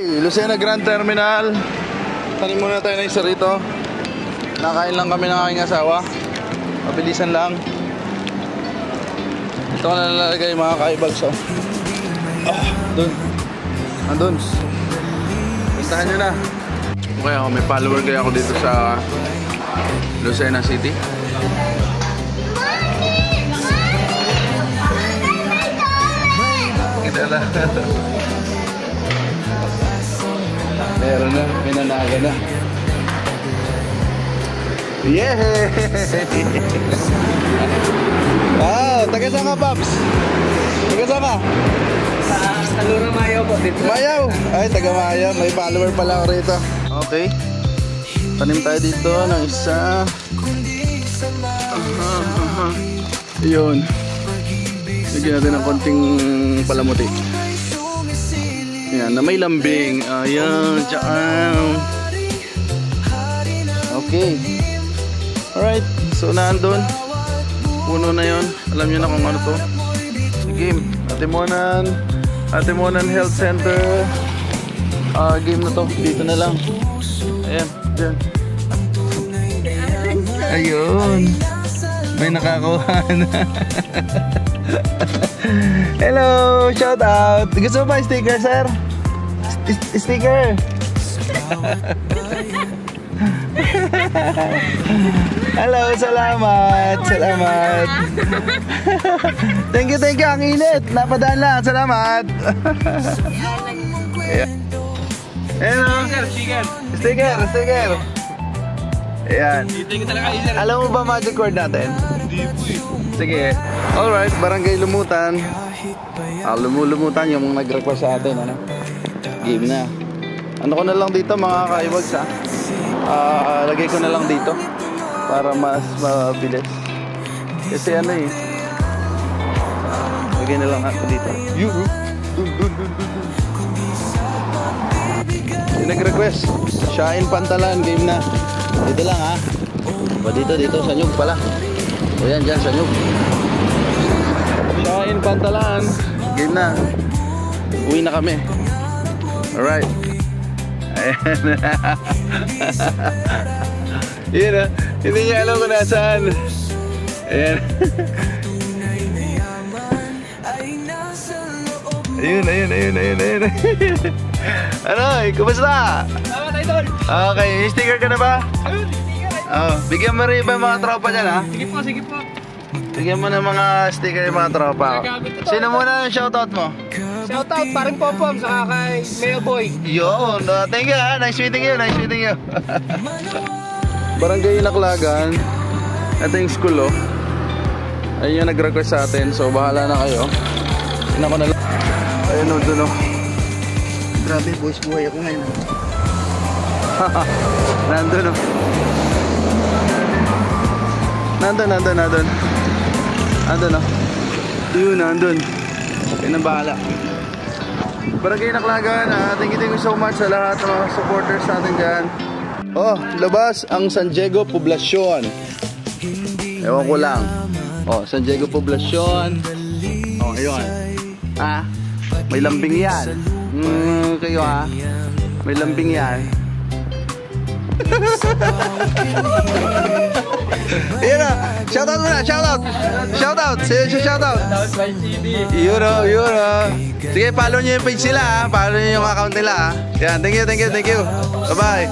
Lucena Grand Terminal. Tanim muna tayo ng isa rito. Nakain lang kami ng aking asawa. Mabilisan lang. Ito ko na nalalagay mga kaibags. Doon. Andun. Puntahan nyo na. Okay ako, may follower kaya ako dito sa Lucena City. Kita lang. Meron na, may nanaga na. Yeah! Wow, taga saan ka, Paps? Taga saan ka? Sa Talura Mayaw po dito. Mayaw! Ay, taga Mayaw. May follower pala ako rito. Okay. Tanim tayo dito ng isa. Yun. Lagyan natin ng konting palamuti. Yan, na may lambing. Ayan, tsaan. Okay. Alright, so naandun. Puno na yun. Alam nyo na kung ano to. Game. Atimonan Health Center. Game na to. Dito na lang. Ayan, dyan. Ayun. May nakakuha na. Hello, shout out. Gusto mo ba sticker, sir? Sticker. Hello, salamat. Salamat. Thank you. Ang init. Napadaan lang. Salamat. Hello. Sticker. Ayan. Alam mo ba magic word natin? Hindi po eh. Sige. Alright, Barangay Lumutan. Lumulutan yung nag-request sa atin. Ano? Game na. Ano ko na lang dito mga kaibags ha? Lagay ko na lang dito para mas mabilis. Kasi ano eh. Lagay na lang ako dito. Yung nag-request, Shain Pantalan, game na. Dito lang ha. Dito, sa Nyug pala. O yan, dyan sa Nyug. Shain Pantalan, game na. Uwi na kami. Alright. Ayan. Yun ha. Hindi niya alam kung nasaan. Ayan. Ayun. Ano, kumusta? Salamat, idol. Okay, sticker ka na ba? Ayun, sticker. Bigyan mo rin ba mga tropa dyan ha? Sige po. Bigyan mo ng mga sticker yung mga tropa. Sino muna yung shoutout mo? Shoutout pa rin Pom-Pom saka kay Mailboy. Yun, thank you ha. Nice meeting you. Barangay Laklagan. Ito yung school oh. Ayun yung nag-request sa atin. So bahala na kayo. Tignan ko na lang. Ayun o, dun o. Grabe boys, buhay ako ngayon. Nandun o. Nandun o. Yun, nandun. Kaya nang bahala. Barangay Laklagan, thank you so much sa lahat ng mga supporters natin dyan. Oh, labas ang San Diego Poblacion. Ewan ko lang. Oh, San Diego Poblacion. Oh, ayun. May lambing yan. Kayo ha. May lambing yan. Ayan na. Shoutout muna. Shoutout. Sige, shoutout. Yun o. Sige, follow nyo yung page nila ha. Follow nyo yung account nila ha. Yan, thank you. Bye-bye.